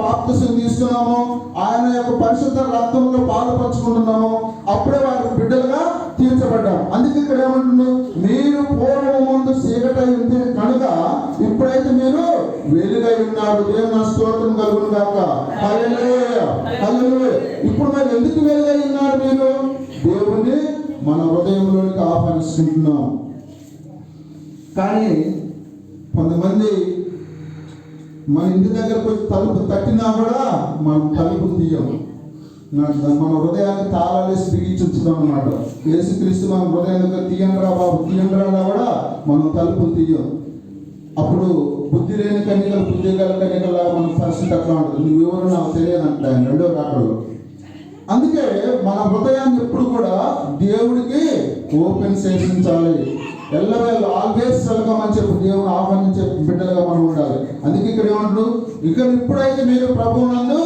బాప్తిసం తీసుకున్నామో, ఆయన యొక్క పరిశుద్ధ రక్తంలో పాలు పంచుకుంటున్నామో, అప్పుడే వారి బిడ్డలుగా తీర్చబడ్డాం. అందుకే ఇక్కడ ఏమంటున్నాడు, మీరు పూర్వం ముందు చీకటై ఉంది కనుక ఇప్పుడైతే మీరు వెలుగై ఉన్నారు. దేవుని స్తోత్రం కలుగును గాక. హల్లెలూయా, హల్లెలూయా. ఇప్పుడు మరి ఎందుకు వెలుగై ఉన్నారు? మీరు దేవుణ్ణి మన హృదయంలోనికి ఆహ్వానిస్తున్నాం. కానీ కొంతమంది మన ఇంటి దగ్గరకు వచ్చి తలుపు తట్టినా కూడా మనం తలుపు తీయం. మన హృదయాన్ని తాళాలేసి బిగించున్నాం అన్నమాట. యేసుక్రీస్తు మన హృదయాన్ని తీయండ్రా బాబు తీయండ్రా కూడా మనం తలుపు తీయం. అప్పుడు బుద్ధి లేని కన్యకలు బుద్ధి గల కన్యకలా మన పరిస్థితి అట్లా ఉంటుంది. నువ్వెవరు నాకు తెలియదు అంటే ఆయన రెండో రాకడలో. అందుకే మన హృదయాన్ని ఎప్పుడు కూడా దేవుడికి ఓపెన్ చేయించాలి. ఎల్లవేళ ఆల్వేస్ వెల్కమ్ అని చెప్పి దేవుని ఆహ్వానించే బిడ్డలుగా మనం ఉండాలి. అందుకే ఇక్కడ ఏమంటారు, ఇక్కడ ఇప్పుడైతే మీరు ప్రభువునందు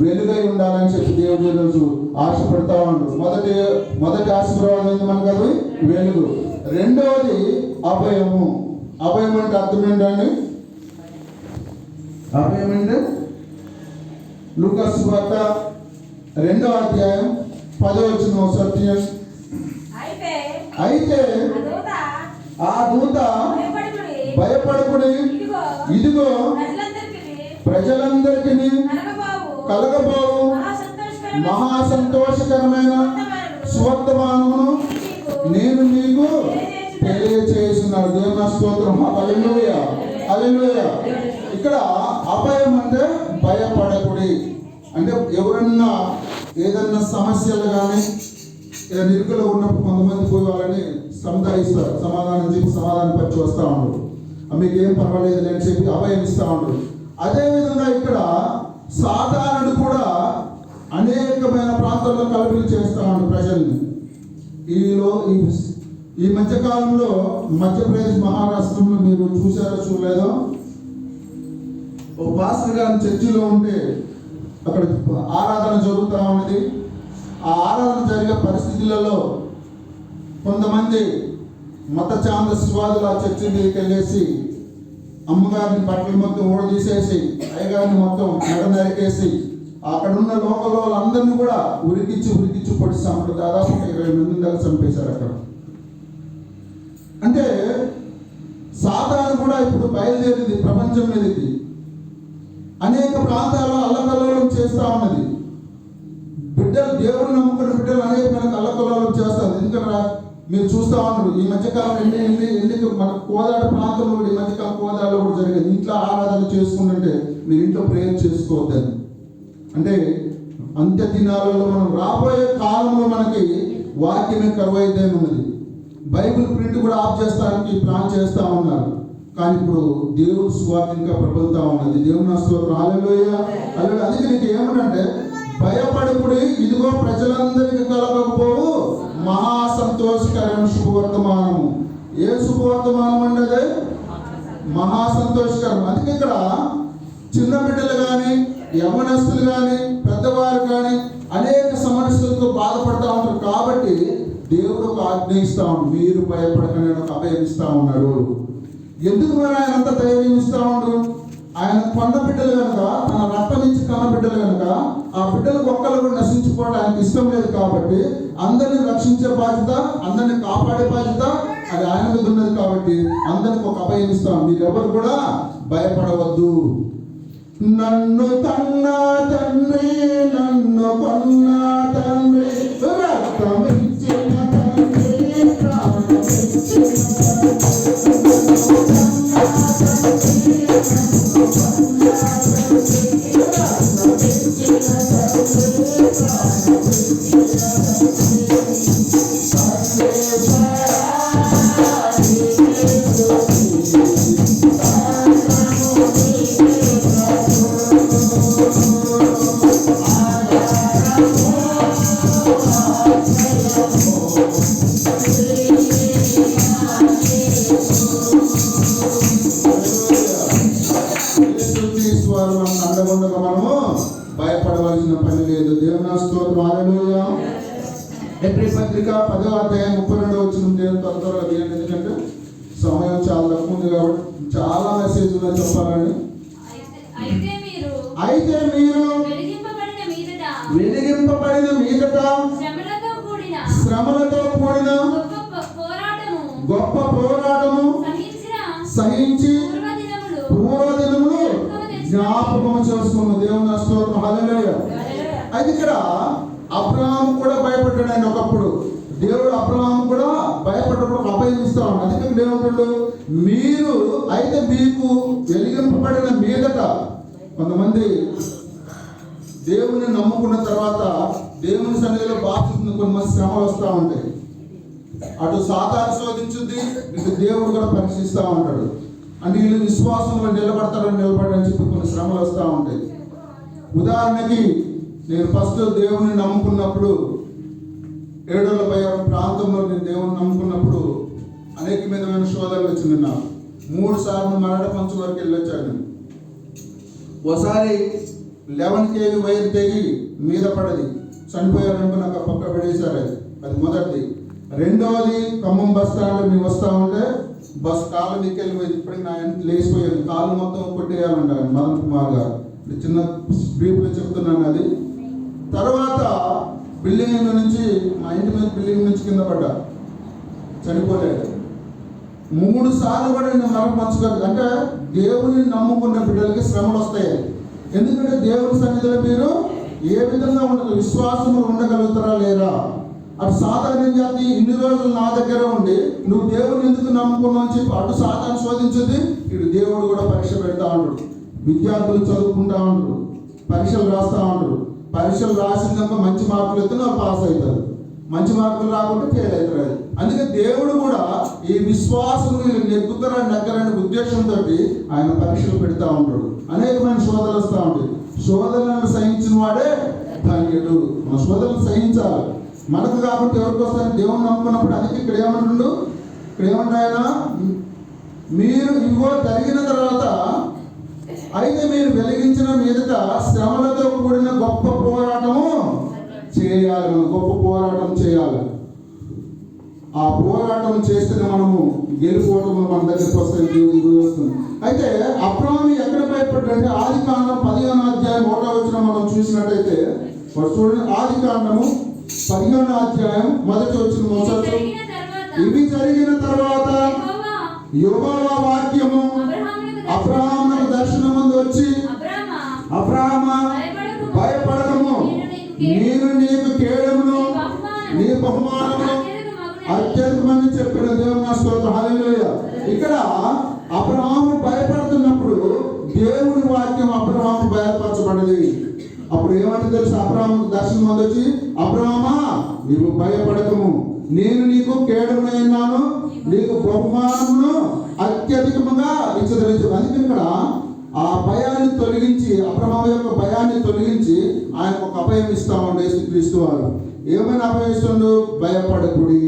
వెలుగై ఉండాలని చెప్పి దేవుడు ఈరోజు ఆశపడతా ఉంటారు. మొదటి ఆశీర్వాదం ఏంది మనకు? అది వెలుగు. రెండవది అభయము. అభయం అంటే అర్థం ఏంటండి? అభయం అంటే లూకా సువార్త 2వ అధ్యాయం 10వ వచనం సత్యం. అయితే ఆ దూత భయపడకుడి, ఇదిగో ప్రజలందరికీ కలగబోవు మహా సంతోషకరమైన సువర్తమానమును నేను మీకు తెలియచేస్తున్నాను. దేవుని స్తోత్రం. హల్లెలూయా, హల్లెలూయా. ఇక్కడ అభయం అంటే భయపడకుడి అంటే ఎవరన్నా ఏదన్నా సమస్యలు కానీ నిరుకులో ఉన్నప్పుడు కొంతమంది పోయి వాళ్ళని సముదాయిస్తారు. సమాధానం చెప్పి సమాధానం పరిచి వస్తూ ఉండరు. మీకు ఏం పర్వాలేదు అని చెప్పి అభయం ఇస్తూ ఉండరు. అదేవిధంగా ఇక్కడ సాధారణుడు కూడా అనేకమైన ప్రాంతాల్లో కలుపులు చేస్తూ ఉంటాడు ప్రజల్ని. ఈ మధ్యకాలంలో మధ్యప్రదేశ్ మహారాష్ట్రంలో మీరు చూసారో చూడలేదో, ఒక పాస్టర్ గారి చర్చిలో ఉంటే అక్కడ ఆరాధన జరుగుతూ ఉన్నది. ఆ ఆరాధన జరిగే పరిస్థితులలో కొంతమంది మత ఛాందస్వాదులు ఆ చర్చి మీదకి వెళ్ళేసి అమ్మగారిని బట్టలు మొత్తం ఊడదీసేసి అయ్యగారిని మొత్తం మెడ నరికేసి అక్కడున్న లోకల్ వాళ్ళందరినీ కూడా ఉరికిచ్చి పొడిస్తాము. దాదాపు 20 మంది దాకా చంపేశారు అక్కడ. అంటే సాతాను కూడా ఇప్పుడు బయలుదేరింది ప్రపంచం మీదకి. అనేక ప్రాంతాల్లో అల్లకల్లోలం చేస్తూ ఉన్నది. బిడ్డలు దేవుడు నమ్ముకున్న బిడ్డలు అనేక మనకు అల్లకల్లోలం చేస్తారు. ఎందుకంటే మీరు చూస్తూ ఉన్నారు ఈ మధ్యకాలం ఎన్ని మన కోదాడ ప్రాంతంలో ఈ మధ్యకాలం కోదాడలో కూడా జరిగింది. ఇంట్లో ఆరాధన చేసుకుంటుంటే మీరు ఇంట్లో ప్రేయర్ చేసుకోవద్దని. అంటే అంత్య దినాలలో మనం రాబోయే కాలంలో మనకి వాక్యమే కరువైద్యం ఉన్నది. బైబిల్ ప్రింట్ కూడా ఆఫ్ చేస్తానికి ప్లాన్ చేస్తూ ఉన్నారు. కానీ ఇప్పుడు దేవుడు సువార్త ఇంకా ప్రబలుతూ ఉన్నది. దేవుని స్తోత్రం. హల్లెలూయా, హల్లెలూయా. అందుకే నీకు ఏమనంటే భయపడకుడి, ఇదిగో ప్రజలందరికీ కలగకపోవు మహా సంతోషకరమైన శుభవర్తమానము. ఏ శుభవర్తమానం అంటే అదే మహా సంతోషకరం. అందుకే ఇక్కడ చిన్న బిడ్డలు కానీ యవ్వనస్తులు కానీ పెద్దవారు కానీ అనేక సమస్యలతో బాధపడతా ఉంటారు. కాబట్టి దేవుడు ఒక ఆజ్ఞ ఇస్తా ఉన్నాడు, మీరు భయపడకనే ఒక అభయం ఇస్తా ఉన్నాడు. ఎందుకు మరి ఆయన అంత ధైర్యం ఇస్తా ఉన్నాడు? ఆయన కొన్న బిడ్డలు కనుక, తన రక్తం నుంచి కన్న బిడ్డలు కనుక, ఆ బిడ్డలకు ఒక్కరు కూడా నశించుకోవడం ఆయనకి ఇష్టం లేదు. కాబట్టి అందరినీ రక్షించే బాధ్యత, అందరినీ కాపాడే బాధ్యత అది ఆయన మీద ఉన్నది. కాబట్టి అందరికి ఒక అభయం ఇస్తాం, మీరెవరు కూడా భయపడవద్దు. నన్ను కన్నా తండ్రి, నన్ను కొన్నా తండ్రి, రక్తమిచ్చిన తండ్రి, ప్రాణమిచ్చిన మనము భయపడవలసిన పని లేదు. దేవుని స్తోత్రం. హల్లెలూయా. ఎబ్రీ పత్రిక 10వ అధ్యాయం 32వ వచనం దేవుని త్వరగా తీయండి. ఎందుకంటే సమయం చాలా తక్కువ ఉంది కాబట్టి చాలా మెసేజ్ చెప్పాలని. అయితే అయితే మీరు వెలిగింపబడిన మీదట శ్రమలతో కూడిన గొప్ప పోరాటము సహించి పూర్వదినములు జ్ఞాపకం చేసుకున్న దేవుని స్తోత్రం. హల్లెలూయా. అయితే ఇక్కడ అబ్రహాము కూడా భయపడ్డాడు. ఆయన ఒకప్పుడు దేవుడు అబ్రహాము కూడా భయపడ్డప్పుడు అభయం ఇస్తా ఉన్నాడు. అందుకే ఇక్కడ ఏమంటాడు, మీరు అయితే మీకు వెలిగింపబడిన మీదట. కొంతమంది దేవుని నమ్ముకున్న తర్వాత దేవుని సన్నిధిలో బాధిస్తుంది, కొంతమంది శ్రమలు వస్తూ ఉంటాయి. అటు సాతాను శోధించుద్ది, ఇటు దేవుడు కూడా పరీక్షిస్తూ ఉంటాడు. అంటే వీళ్ళు విశ్వాసంలో నిలబడని చెప్పి కొన్ని శ్రమలు వస్తూ ఉంటాయి. ఉదాహరణకి నేను ఫస్ట్ దేవుని నమ్ముకున్నప్పుడు, ఏడోళ్ళపై ప్రాంతంలో నేను దేవుని నమ్ముకున్నప్పుడు అనేక విధమైన శోధనలు వచ్చింది. నాకు 3 సార్లు మరణ పంచు వరకు వెళ్ళొచ్చాను. ఒకసారి 11 kg వైర్ తెగి మీద పడది, చనిపోయారంటూ నాకు పక్క పడేశారు. అది మొదటిది. రెండవది, ఖమ్మం బస్ స్టాండ్లో మేము వస్తూ ఉంటే బస్ కాళ్ళు నీకెళ్ళిపోయింది. ఇప్పటికి నా లేచిపోయాను, కాళ్ళు మొత్తం కొట్టేయాలంటారు మదన్ కుమార్ గారు. చిన్న బ్రీఫ్లో చెప్తున్నాను అది. తర్వాత బిల్డింగ్ నుంచి, మా ఇంటి మీద బిల్డింగ్ నుంచి కింద పడ్డా, చనిపోలేదు. 3 సార్లు కూడా నేను మరణపరచుకోలేదు. అంటే దేవుని నమ్ముకున్న బిడ్డలకి శ్రమలు వస్తాయి. ఎందుకంటే దేవుని సన్నిధిలో మీరు ఏ విధంగా ఉండదు, విశ్వాసములు ఉండగలుగుతారా లేరా. అటు సాధారణ జాతి ఇన్ని రోజులు నా దగ్గర ఉండి నువ్వు దేవుని ఎందుకు నమ్ముకున్నావు అని చెప్పి అటు సాధారణ శోధించింది, ఇటు దేవుడు కూడా పరీక్ష పెడతా ఉంటాడు. విద్యార్థులు చదువుకుంటా ఉంటారు, పరీక్షలు రాస్తూ ఉంటారు. పరీక్షలు రాసినాక మంచి మార్కులు ఎత్తే వాళ్ళు పాస్ అవుతారు, మంచి మార్కులు రాకుంటే ఫెయిల్ అవుతారు. అందుకే దేవుడు కూడా ఈ విశ్వాసం నెగ్గుతారని నగ్గరని ఉద్దేశంతో ఆయన పరీక్షలు పెడతా ఉంటాడు. అనేకమైన శోధనలు వస్తూ ఉంటాయి. శోధనలను సహించిన వాడే ధన్యుడు. మన శోధనలు సహించాలి. మనకు కాబట్టి ఎవరికి వస్తారని దేవుని నమ్ముకున్నప్పుడు. అందుకే ఇక్కడ ఏమంటుండు, ఇక్కడ ఏమంటాయన, మీరు ఇవో జరిగిన తర్వాత అయితే మీరు వెలిగించిన మీదట శ్రమలతో కూడిన గొప్ప పోరాటము చేయాలి. మనం గొప్ప పోరాటం చేయాలి. ఆ పోరాటం చేస్తేనే మనము గెలుపోవటం మన దగ్గరికి వస్తాయి, దేవుడు వస్తుంది. అయితే అబ్రహాము ఎక్కడ భయపడ్డాడంటే ఆదికాండం 15వ అధ్యాయం 1వ వచనం మనం చూసినట్టయితే చూడండి. ఆదికాండము 15వ అధ్యాయం 1వ వచనం. ఇవి జరిగిన తర్వాత యెహోవా వాక్యము అబ్రహామునకు దర్శనమందు వచ్చి, అబ్రహామా భయపడకము, నేను నీకు కేడమును నీ బహుమానము అత్యధికమని చెప్పిన దేవుని స్తోత్రం. హల్లెలూయా. ఇక్కడ అబ్రహాము భయపడుతున్నప్పుడు దేవుని వాక్యం అబ్రహాము బయలుపరచబడింది. అప్పుడు ఏమంటే తెలుసు, అబ్రహాముకు దర్శనం మంది వచ్చి, అబ్రహామా నీవు భయపడకము, నేను నీకు కేడమునైనాను, నీకు బహుమానమును అత్యధికముగా ఇచ్చదలిచు. అందుకే ఇక్కడ ఆ భయాన్ని తొలగించి, అబ్రహాము యొక్క భయాన్ని తొలగించి ఆయన ఒక అభయం ఇస్తా ఉండే యేసుక్రీస్తు వారు. ఏమైనా అభయం ఇస్తుండు, భయపడకుడి.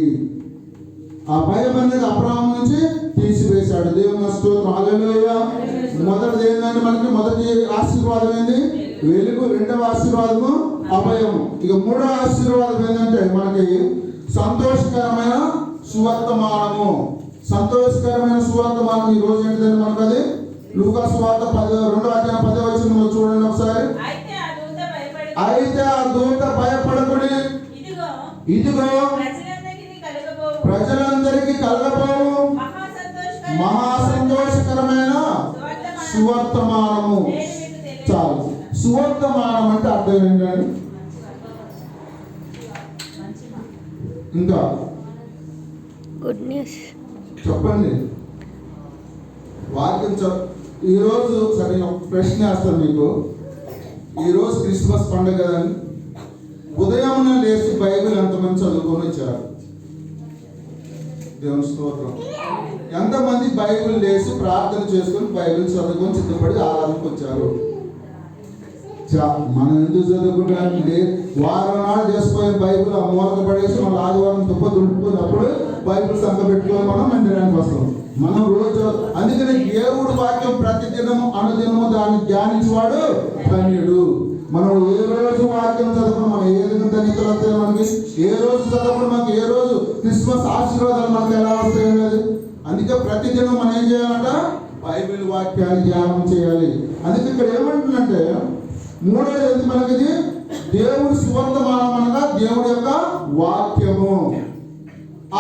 ఆ భయం అనేది అబ్రహాము నుంచి తీసివేశాడు. దేవుని స్తోత్రం. హల్లెలూయా. మొదటిది ఏంటంటే మనకి మొదటి ఆశీర్వాదం ఏంది, వెలుగు. రెండవ ఆశీర్వాదము అభయం. ఇక మూడవ ఆశీర్వాదం ఏంటంటే మనకి సంతోషకరమైన సువర్తమానము. సంతోషకరమైన సువర్తమానం ఈ రోజు ఏంటిదంటే మనకు అది లూకా సువార్త 2వ అధ్యాయం 10వ వచనంలో చూడండి ఒకసారి. అయితే ఆ దూత భయపడకుడి, ఇదిగో ప్రజలందరికీ కలగబోవు మహా సంతోషకరమైన సువర్తమానము. చాలు. సువర్తమానం అంటే అర్థం ఏంటండి? ఇంకా గుడ్ న్యూస్ చెప్పండి. వాక్యం ఈరోజు సరే ఒక ప్రశ్న వేస్తాను మీకు. ఈరోజు క్రిస్మస్ పండుగ కదండి. ఉదయం లేచి బైబిల్ ఎంతమంది చదువుకొని వచ్చారు? దేవుని స్తోత్రం. ఎంతమంది బైబిల్ లేచి ప్రార్థన చేసుకొని బైబిల్ చదువుకొని సిద్ధపడి ఆరాధనకు వచ్చారు? మనం ఎందుకు చదువుకుంటాం? వారం నాడు చేసుకునే బైబిల్ ఆ మూలక పడేసి మన ఆదివారం తుప్ప దుడుపుకున్నప్పుడు బైబిల్ సంఖ పెట్టుకొని మనం మందిరానికి వస్తాం. మనం రోజు అందుకని దేవుడు వాక్యం ప్రతిదినము అనుదినము దాన్ని ధ్యానించేవాడు ధన్యుడు. మనం ఏ రోజు వాక్యం చదవడం, మనం ఏ విధంగా ధన్యతలు వస్తాయి మనకి, ఏ రోజు చదవడం మనకి, ఏ రోజు క్రిస్మస్ ఆశీర్వాదాలు మనకి ఎలా వస్తాయి అనేది. అందుకే ప్రతిదినం మనం ఏం చేయాలంట, బైబిల్ వాక్యాన్ని ధ్యానం చేయాలి. అందుకే ఇక్కడ ఏమంటుందంటే మూడోది ఏంటి మనకిది? దేవుడి సువర్తమానం అనగా దేవుడి యొక్క వాక్యము.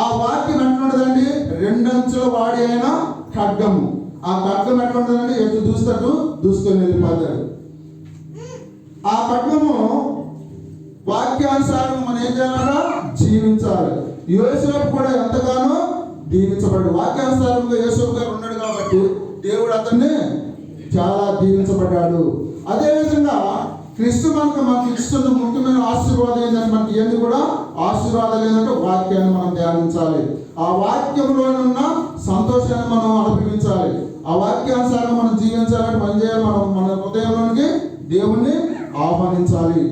ఆ వాక్యం ఎట్లుంటదండి? రెండంచుల వాడి అయిన ఖడ్గము. ఆ ఖడ్గం ఎట్లుంటదండి? ఎటు దూస్తట్టు దూసుకొని వెళ్ళిపోతాడు. ఆ ఖడ్గము వాక్యానుసారం మనం ఏం చేయాలన్నా జీవించాలి. యోసేపు కూడా ఎంతగానో దీవించబడ్డాడు. వాక్యానుసారంగా యోసేపు గారు ఉన్నాడు కాబట్టి దేవుడు అతన్ని చాలా దీవించబడ్డాడు. అదేవిధంగా క్రీస్తు మనకు ఇస్తున్న ముఖ్యమైన ఆశీర్వాదం ఏంటంటే, మనకి ఏంటి కూడా ఆశీర్వాదాలు ఏంటంటే వాక్యాన్ని మనం ధ్యానించాలి. ఆ వాక్యంలో ఉన్న సంతోషాన్ని మనం అనుభవించాలి. ఆ వాక్యానుసారం మనం జీవించాలని మనం చేయాలి. మన హృదయంలోనికి దేవుణ్ణి ఆహ్వానించాలి.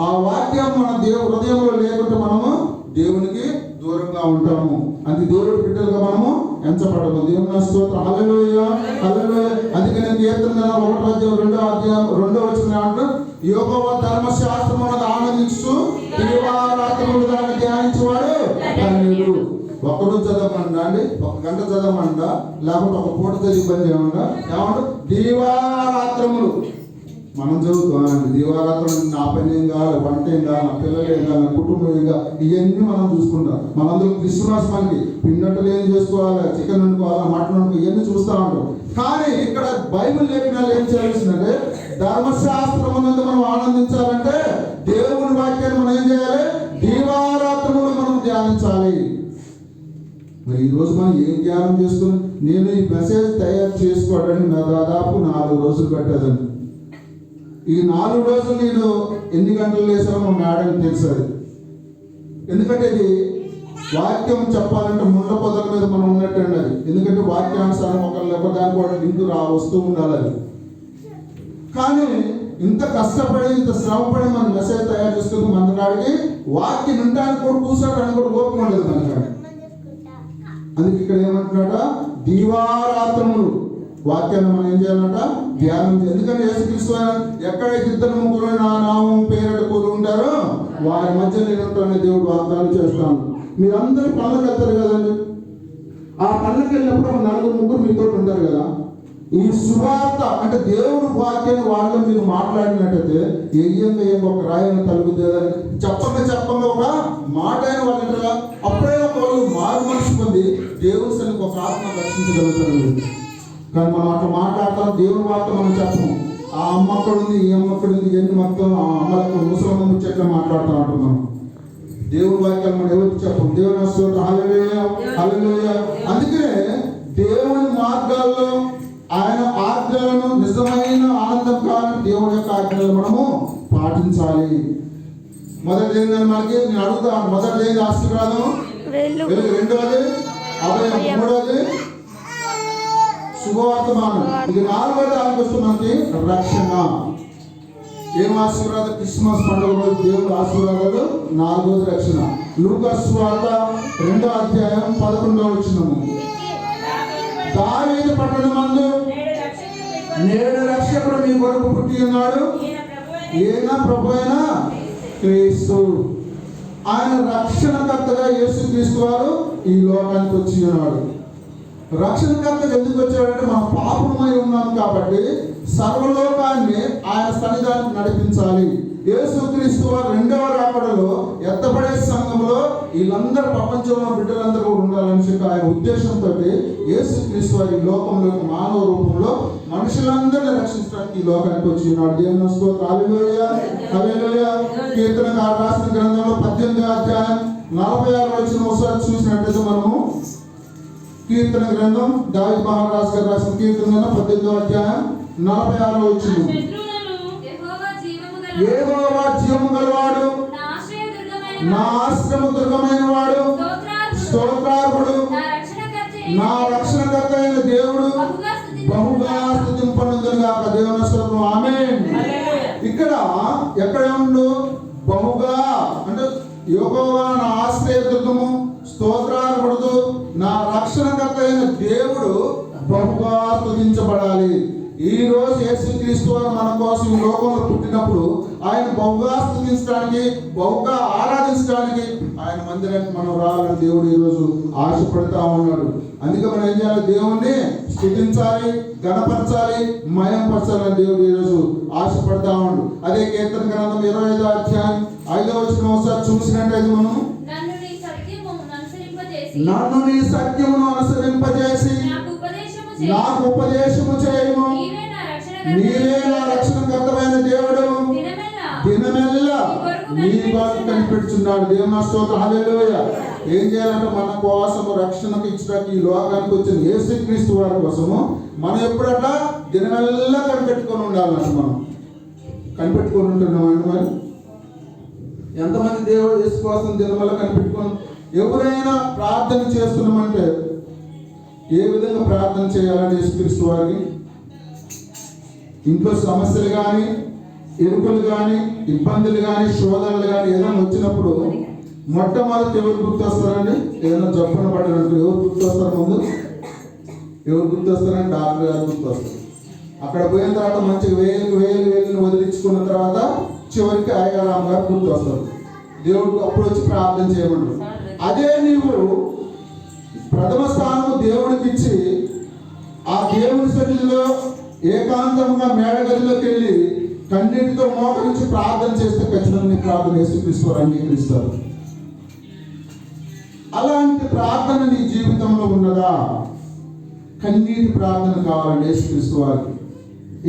ఆ వాక్యం మన హృదయంలో లేకుంటే మనము దేవునికి దూరంగా ఉంటాము. అది దేవుడి బిడ్డలుగా మనము ఎంచబడము. దేవుని స్తోత్రం. హల్లెలూయా, హల్లెలూయా. అందుకనే కీర్తన 1:2 యెహోవా ధర్మశాస్త్రమును ఆనందించు దివారాత్రములు దాన్ని ధ్యానించువాడు ధన్యుడు. ఒకడు చదవమండా అండి, 1 గంట చదవమండా, లేకపోతే ఒక పూట చదివి ఇబ్బంది ఏమన్నా దివారాత్రములు మనం చదువుతామండి. దీవారాత్రం నా పని ఏం కావాలి, వంట ఏం కావాలి, నా పిల్లలు ఏం కావాలి, నా కుటుంబం ఏం కావాలి, ఇవన్నీ మనం చూసుకుంటాం. మనందరూ క్రిస్మస్ మనకి పిండట్టలు ఏం చేసుకోవాలి, చికెన్ వండుకోవాలి, మటన్ వండుకో, ఇవన్నీ చూస్తూ ఉంటాం. కానీ ఇక్కడ బైబిల్ లేఖనాలు ఏం చేయాల్సిందంటే, ధర్మశాస్త్రమునందు మనం ఆనందించాలంటే దేవుని వాక్యాన్ని మనం ఏం చేయాలి? దీవారాత్రములు మనం ధ్యానించాలి. మరి ఈరోజు మనం ఏం ధ్యానం చేసుకుని, నేను ఈ మెసేజ్ తయారు చేసుకోవడానికి నా దాదాపు 4 రోజులు పట్టేదండి. ఈ 4 రోజులు నేను ఎన్ని గంటలు లేసానో మా మేడం తెలుసు. ఎందుకంటే ఇది వాక్యం చెప్పాలంటే ముండ పొదల మీద మనం ఉన్నట్టు అది. ఎందుకంటే వాక్యానుసారం ఒకళ్ళు దానికి కూడా లింకు వస్తూ ఉండాలి అది. కానీ ఇంత కష్టపడి ఇంత శ్రమపడి మనం మెసేజ్ తయారు చేసుకుని మన కాడికి వాక్యం వినడానికి కూడా కూర్చోడానికి కూడా ఓపిక ఉండదు మన కాడ. అందుకే ఇక్కడ ఏమంటున్నాడా? దీవారాత్రములు వాక్యాన్ని మనం ఏం చేయాలంట? ధ్యానం చేయాలి. ఎందుకంటే యేసుక్రీస్తు ఎక్కడైతే 2-3 నా నామం పేరట కూడి ఉంటారో వారి మధ్య నేను ఉంటానని దేవుడు వాగ్దానం చేస్తాను. మీరందరూ పనులకు వెళ్తారు కదండి. ఆ పనులకు వెళ్ళినప్పుడు 4-3 మీతో ఉంటారు కదా. ఈ సువార్త అంటే దేవుడు వాక్యాన్ని వాళ్ళలో మీరు మాట్లాడినట్టయితే ఏం ఒక రాయని తలుగుతుందని చెప్పంగా ఒక మాట అయిన వాళ్ళు ఉంటారా? అప్పుడే వాళ్ళు మారు మనసు పొంది దేవుని సన్నిధికి ఒక ఆత్మ రక్షించగలుగుతారు. కానీ మనం అట్లా మాట్లాడతాం, దేవుని వార్త మనం చెప్పము. ఆ అమ్మ అక్కడ ఉంది, ఈ అమ్మ అక్కడ ఉంది, ఎన్ని మొత్తం ఆ అమ్మలకు ముసలమ్మ ముచ్చట్లా మాట్లాడుతూ ఉంటాం మనం. దేవుని వాక్యాలు మనం ఎవరికి చెప్పము. దేవుని స్తోత్రం. హల్లెలూయా, హల్లెలూయా. అందుకనే దేవుని మార్గాల్లో ఆయన ఆజ్ఞలను నిజమైన ఆనందం కావాలని దేవుని యొక్క ఆజ్ఞలు మనము పాటించాలి. మొదటిది ఏంటంటే మనకి నేను అడుగుతాను, మొదటిది ఏంటి? ఆశీర్వాదం. రెండవది అభయం. మూడవది శుభవర్తమానం. ఇది 4వ దానికి వస్తే మనకి రక్షణ. ఏం ఆశీర్వాదం? క్రిస్మస్ పండుగ రోజు దేవుడు ఆశీర్వాదాలు. 4వది రక్షణ. లూకా సువార్త 2వ అధ్యాయం 11వ వచనము. దావీదు పట్టణమందు నేడు రక్షకుడు మీ కొరకు పుట్టి ఉన్నాడు, ఈయన ప్రభువైన క్రీస్తు. ఆయన రక్షణకర్తగా యేసుక్రీస్తు వారు ఈ లోకానికి వచ్చి ఉన్నాడు. రక్షణకర్తగా ఎందుకు వచ్చాడంటే మనం పాపమై ఉన్నాం కాబట్టి సర్వలోకాన్ని ఆయన సన్నిధానికి నడిపించాలి. యేసుక్రీస్తు వారు 2వ రాకడలో ఎత్తబడే సంఘంలో వీళ్ళందరూ ప్రపంచంలో బిడ్డలందరూ కూడా ఉండాలని చెప్పి ఆయన ఉద్దేశంతో యేసుక్రీస్తు వారి లోకంలో మానవ రూపంలో మనుషులందరినీ రక్షించడానికి ఈ లోకానికి వచ్చి ఉన్నాడు. దేవుని స్తోత్రం. హల్లెలూయా, హల్లెలూయా. కీర్తనకారుడు రాసిన గ్రంథంలో 18వ అధ్యాయం 46వ వచనం ఒకసారి చూసినట్లయితే మనము కీర్తన గ్రంథం దావీదు మహారాజు గారు రాసిన కీర్తన 18వ అధ్యాయం 46వ వచనం. యెహోవా జీవము గలవాడు, నా ఆశ్రయము దుర్గమైన వాడు, స్తోత్రార్హుడు, నా రక్షణకర్త అయిన దేవుడు బహుగా స్తుతింపబడును గాక. దేవుని స్తోత్రం. ఆమేన్. ఇక్కడ ఎక్కడ ఉండు? బహుగా అంటే యెహోవా నా ఆశ్రయ దుర్గము, స్తోత్రార్హుడు, నా రక్షణకర్త అయిన దేవుడు బహుగా స్తుతించబడాలి. ఈ రోజు యేసుక్రీస్తు వారు మన కోసం ఈ లోకంలో పుట్టినప్పుడు ఆయన బహుగా స్తుతించడానికి, బహుగా ఆరాధించడానికి ఆయన మందిరానికి మనం రావాలని దేవుడు ఈరోజు ఆశపడతా ఉన్నాడు. అందుకే మనం ఏం చేయాలి? దేవుణ్ణి స్తుతించాలి, గణపరచాలి, మయంపరచాలని దేవుడు ఈరోజు ఆశపడతా ఉండు. అదే కీర్తన గ్రంథం 25వ అధ్యాయం 5వ వచనం ఒకసారి చూసినట్టయితే మనం, నన్ను నీ సత్యమును అనుసరింపజేసి నాకు ఉపదేశము చేయము. నీవే నా రక్షణకర్తమైన దేవుడు, దినమెల్లా నీ కొరకు కనిపెడుచున్నాడు. దేవుని స్తోత్రం, హల్లెలూయా. ఏం చేయాలంటే మన కోసము రక్షణకు ఇచ్చడానికి ఈ లోకానికి వచ్చిన యేసుక్రీస్తు వారి కోసము మనం ఎప్పుడట్లా దినమెల్లా కనిపెట్టుకొని ఉండాలంట. మనం కనిపెట్టుకొని ఉంటున్నామండి. మరి ఎంతమంది దేవుడు యేసు కోసం దినమెల్లా కనిపెట్టుకొని, ఎవరైనా ప్రార్థన చేస్తున్నామంటే ఏ విధంగా ప్రార్థన చేయాలని యేసుక్రీస్తు వారికి? ఇంట్లో సమస్యలు కానీ, ఎరుకలు కానీ, ఇబ్బందులు కానీ, శోధనలు కానీ ఏదైనా వచ్చినప్పుడు మొట్టమొదటి ఎవరు గుర్తొస్తారండి? ఏదైనా జబ్బున పడినట్టు ఎవరు గుర్తొస్తారు? ముందు ఎవరు గుర్తొస్తారండి? డాక్టర్ గారు గుర్తొస్తారు. అక్కడ పోయిన తర్వాత మంచిగా వేలు వదిలించుకున్న తర్వాత చివరికి అయ్యారాం గారు గుర్తొస్తారు. దేవుడు అప్పుడు వచ్చి ప్రార్థన చేయమంటారు. అదే నీవు ప్రథమ స్థానం దేవుడికి ఇచ్చి ఆ దేవుని సన్నిధిలో ఏకాంతంగా మేడగదిలోకి వెళ్ళి కన్నీటితో మోకరించి ప్రార్థన చేస్తే ఖచ్చితంగా నీ ప్రార్థన యేసుక్రీస్తు వారు అంగీకరిస్తారు. అలాంటి ప్రార్థన నీ జీవితంలో ఉన్నదా? కన్నీటి ప్రార్థన కావాలండి యేసుక్రీస్తు వారికి.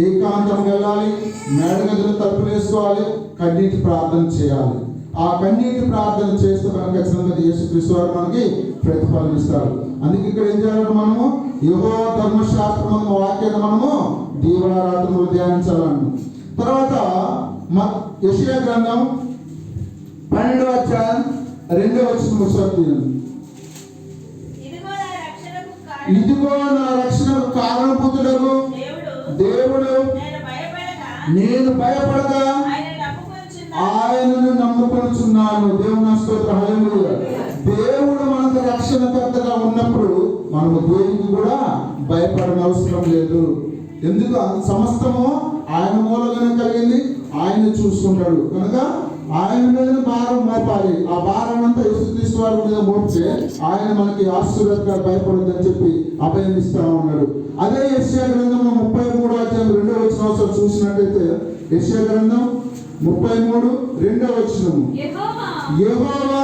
ఏకాంతంగా వెళ్ళాలి, మేడగదిలో తలుపులు వేసుకోవాలి, కన్నీటి ప్రార్థన చేయాలి. ఆ కన్నీటి ప్రార్థన చేస్తే మనం ఖచ్చితంగా యేసుక్రీస్తు వారు మనకి ప్రతిఫలం ఇస్తారు. అందుకే ఇక్కడ ఏం చేయాలంటే మనము యెహోవా ధర్మశాస్త్రం వాక్యాన్ని మనము దీవారాత్రులు ధ్యానించాలంట. తర్వాత యెషయా గ్రంథం 12వ అధ్యాయం 2వ వచనం చదువుతాను. ఇదిగో నా రక్షణకు కారణభూతుడగు దేవుడు, నేను భయపడగా ఆయనను నమ్ముకొనుచున్నాను. దేవుని స్తోత్రం, హల్లెలూయా. దేవుడు మనకు రక్షణకర్తగా ఉన్నప్పుడు మనము దేనికి కూడా భయపడనవసరం లేదు. ఎందుకు? సమస్తము ఆయన మూలంగానే కలిగింది, ఆయన చూసుకుంటాడు కనుక ఆయన మీద భారం మోపాలి. ఆ భారం అంతా యేసుక్రీస్తు వారి మీద మోపితే ఆయన మనకి ఆశీర్వాదంగా భయపడదని చెప్పి అభయం ఇస్తా ఉన్నాడు. అదే యెషయా గ్రంథం 33వ అధ్యాయం 2వ వచనం చూసినట్టయితే, యెషయా గ్రంథం 33 2వ వచనం, యెహోవా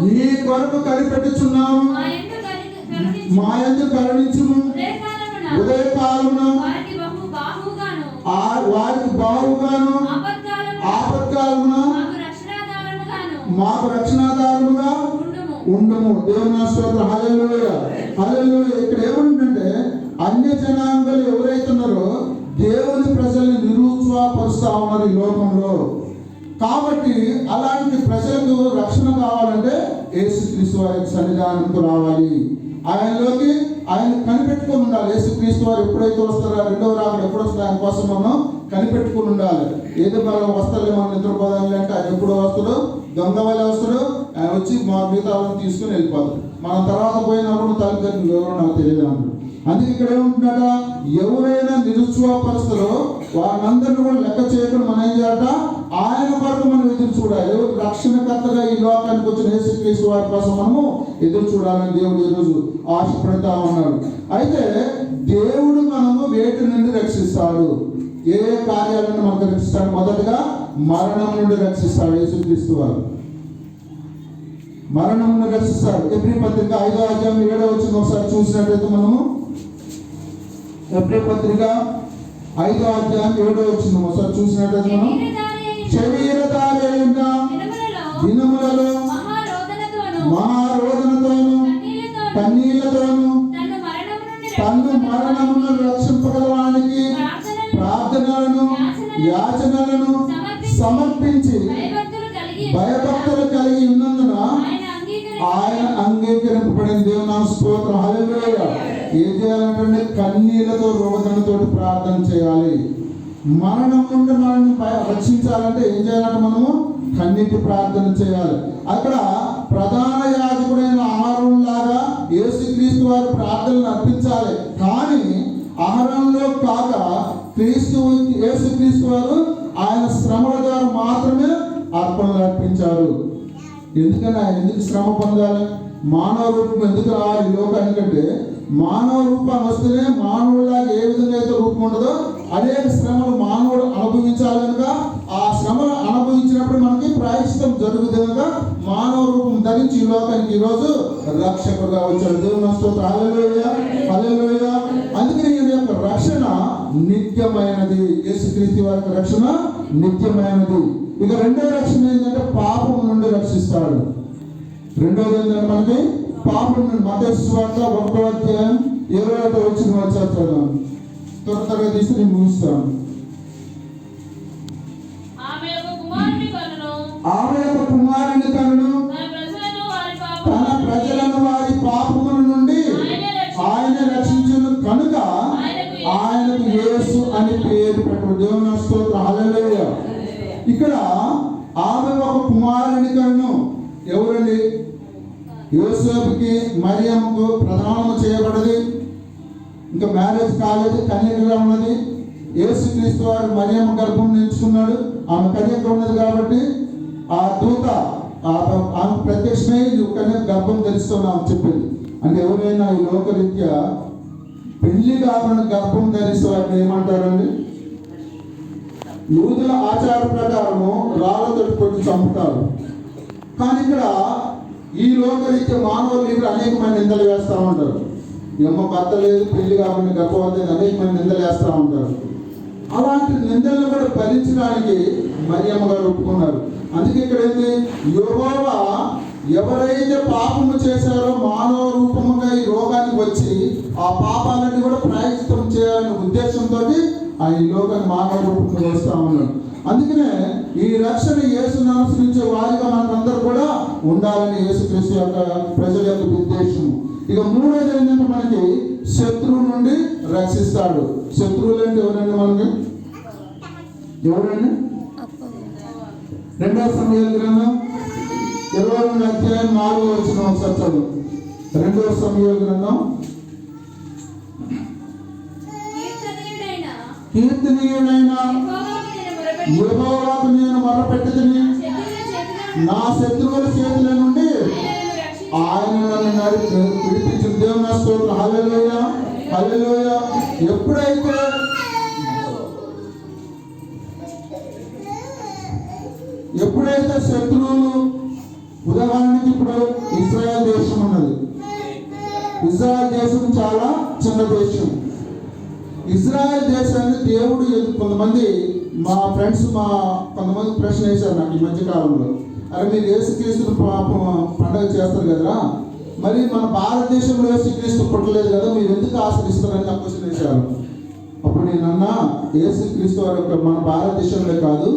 నీ కొరకు కనిపెట్టుచున్నాము, మా యందు కరుణించుము. ఉదయకాలమున వారికి బాహుగాను, ఆపత్కాలమున మాకు రక్షణాధారముగా ఉండుము. దేవుని స్తోత్రం, హల్లెలూయా, హల్లెలూయా. ఇక్కడ ఏమంటుందంటే అన్య జనాంగాలు ఎవరైతే ఉన్నారో దేవుని ప్రజల్ని నిరుత్సాహపరుస్తా ఉన్నారు ఈ లోకంలో. కాబట్టి అలాంటి ప్రజలకు రక్షణ కావాలంటే యేసుక్రీస్తు వారి సన్నిధానంకు రావాలి. ఆయనలోకి ఆయన కనిపెట్టుకుని ఉండాలి. యేసుక్రీస్తు వారు ఎప్పుడైతే వస్తారో, రెండవ రాకడ ఎప్పుడు వస్తుందో ఆయన కోసం మనం కనిపెట్టుకుని ఉండాలి. ఏదో మనం వస్తాలే, మనం నిద్రపోదాంలే అంటే ఆయన ఎప్పుడు వస్తాడు? దొంగ వల్ల వస్తాడు. ఆయన వచ్చి మా మిగతా వాళ్ళని తీసుకుని వెళ్ళిపోతాడు. మనం తర్వాత పోయినప్పుడు తల్లిదండ్రులు ఎవరో నాకు తెలియదు అన్నాడు. అందుకే ఇక్కడ ఏముంటున్నాడ? ఎవరైనా నిరుత్సాహపరుస్తారో వారందరినీ కూడా లెక్క చేయకుండా మనం ఏం చేయాలట? ఆయన కొరకు మనం ఎదురు చూడాలి. ఎవరు రక్షణకర్తగా ఈ లోకానికి వచ్చిన యేసుక్రీస్తు వారి కోసం మనము ఎదురు చూడాలని దేవుడు ఈరోజు ఆశపడతా ఉన్నాడు. అయితే దేవుడు మనము వేటి నుండి రక్షిస్తాడు? ఏ కార్యాలను మనకు రక్షిస్తాడు? మొదటగా మరణం నుండి రక్షిస్తాడు యేసుక్రీస్తు వారు. మరణం నుండి రక్షిస్తాడు. ఎబ్రీ పత్రిక 5వ అధ్యాయం 7వ వచనం ఒకసారి చూసినట్లయితే మనము ఎబ్రీ పత్రిక 5వ అధ్యాయం 7వ వచనం ఒకసారి చూసినట్లయితే మనం, శరీరధారి అయిన దినములలో మహారోదనతోను కన్నీళ్లతోను తన్ను మరణమును రక్షింపగలవానికి ప్రార్థనలను యాచనలను సమర్పించి భయభక్తులు కలిగి ఉన్నందున ఆయన అంగీకరింపబడిన. దేవుని స్తోత్రం, హల్లెలూయా. ఏం చేయాలంటే కన్నీళ్లతో రోదనతో ప్రార్థన చేయాలి. మరణం నుండి మనల్ని రక్షించాలంటే ఏం చేయాలంటే మనము కన్నీటి ప్రార్థన చేయాలి. అక్కడ ప్రధాన యాజకుడైన అహరోనులాగా యేసుక్రీస్తు వారు ప్రార్థనలు అర్పించాలి. కానీ అహరోనులో కాక యేసుక్రీస్తు వారు ఆయన శ్రమల ద్వారా మాత్రమే అర్పణలు అర్పించారు. ఎందుకని ఆయన ఎందుకు శ్రమ పొందాలి? మానవ రూపం ఎందుకు రావాలి లోకానికంటే మానవ రూపాన్ని వస్తేనే మానవుడిలాగా ఏ విధంగా అయితే రూపం ఉండదో అనేక శ్రమలు మానవుడు అనుభవించాలి కనుక ఆ శ్రమలు అనుభవించినప్పుడు మనకి ప్రాయశ్చితం జరుగుతుంది కనుక మానవ రూపం ధరించి ఈ లోకానికి ఈరోజు రక్షకుడుగా వచ్చాడు. దేవుని స్తోత్రం. హల్లెలూయా, హల్లెలూయా. అందుకని ఈ యొక్క రక్షణ నిత్యమైనది. యేసుక్రీస్తు వారి రక్షణ నిత్యమైనది. ఇక రెండో రక్షణ ఏంటంటే పాపం నుండి రక్షిస్తాడు. రెండోది ఏంటంటే మనకి పాపం నుండి మత్తయి సువార్త 1వ అధ్యాయం 21వ వచనం చదువుతాను. త్వరగా తీసి నేను ముగిస్తాను. ఆమె యొక్క కుమారుని కనును తన ప్రజలను వారి పాపముల నుండి ఆయన రక్షించును కనుక ఆయనకు యేసు అని పేరు పెట్టు. దేవుని స్తోత్రం. హల్లెలూయా. ఇక్కడ ఆమె ఒక కుమారుని కనును. ఎవరండి? యోసేపుకి మరియమ్మకు ప్రదానం చేయబడది. ఇంకా మ్యారేజ్ కాలేదు, కన్యకగా ఉన్నది. యేసుక్రీస్తు వారు మరియమ్మ గర్భం ఎంచుకున్నాడు. ఆమె కన్యక ఉన్నది కాబట్టి ఆ దూత ఆమె ప్రత్యక్షమై నువ్వు కన్యక గర్భం ధరిస్తున్నావు చెప్పింది. అంటే ఎవరైనా ఈ లోకరీత్యా పెళ్లి కాకుండా గర్భం ధరిస్తే వాటిని ఏమంటారండి? యూదుల ఆచార ప్రకారము రాళ్ళతో కొట్టి చంపుతారు. కానీ ఇక్కడ ఈ లోకరీత్యా మానవులు ఇక్కడ అనేకమైన నిందలు వేస్తూ ఉంటారు. ఎమ్మ భర్త లేదు, పెళ్లి కాకుండా గర్భవతి అనేకమైన నిందలు వేస్తూ ఉంటారు. అలాంటి నిందలను కూడా భరించడానికి మరియమ్మ గారు ఒప్పుకున్నారు. అందుకే ఇక్కడ ఏంటి? యెహోవా ఎవరైతే పాపము చేశారో మానవ రూపముగా ఈ రోగానికి వచ్చి ఆ పాపాలన్నీ కూడా ప్రాయశ్చిత్తం చేయాలనే ఉద్దేశంతో ఆ ఈ లోకాన్ని మానవ రూపంగా వస్తూ ఉన్నాడు. అందుకనే ఈ రక్షణ యేసును అనుసరించే వారిగా మనందరూ కూడా ఉండాలని యేసుక్రీస్తు యొక్క ప్రజల యొక్క ఉద్దేశము. ఇక మూడోది ఏంటంటే మనకి శత్రువు నుండి రక్షిస్తాడు. శత్రువులు అంటే ఎవరండి? మనకి ఎవరండి? 2వ సమూయేలు గ్రంథం 22వ అధ్యాయం 4వ వచనం ఒకసారి చదువు. 2వ సమూయేలు గ్రంథం. కీర్తనీయుడైన యెహోవాకు నేను మొరపెట్టుదుని, నా శత్రువుల చేతుల నుండి ఆయన నన్ను విడిపించిన. దేవుని స్తోత్రం. హల్లెలూయా, హల్లెలూయా. ఎప్పుడైతే శత్రువులు, ఉదాహరణకి ఇప్పుడు ఇజ్రాయెల్ దేశం ఉన్నది. ఇజ్రాయెల్ దేశం చాలా చిన్న దేశం. ఇజ్రాయెల్ దేశాన్ని దేవుడు కొంతమంది మా ఫ్రెండ్స్ కొంతమంది ప్రశ్న వేశారు నాకు ఈ మధ్య కాలంలో. అరే మీరు యేసుక్రీస్తు పండుగ చేస్తారు కదా, మరి మన భారతదేశంలో యేసుక్రీస్తు పుట్టలేదు కదా, మీరు ఎందుకు ఆశ్రయిస్తారని నాకు క్వశ్చన్ వేశారు. అప్పుడు నేను అన్నా, యేసుక్రీస్తు వారు మన భారతదేశంలో కాదు,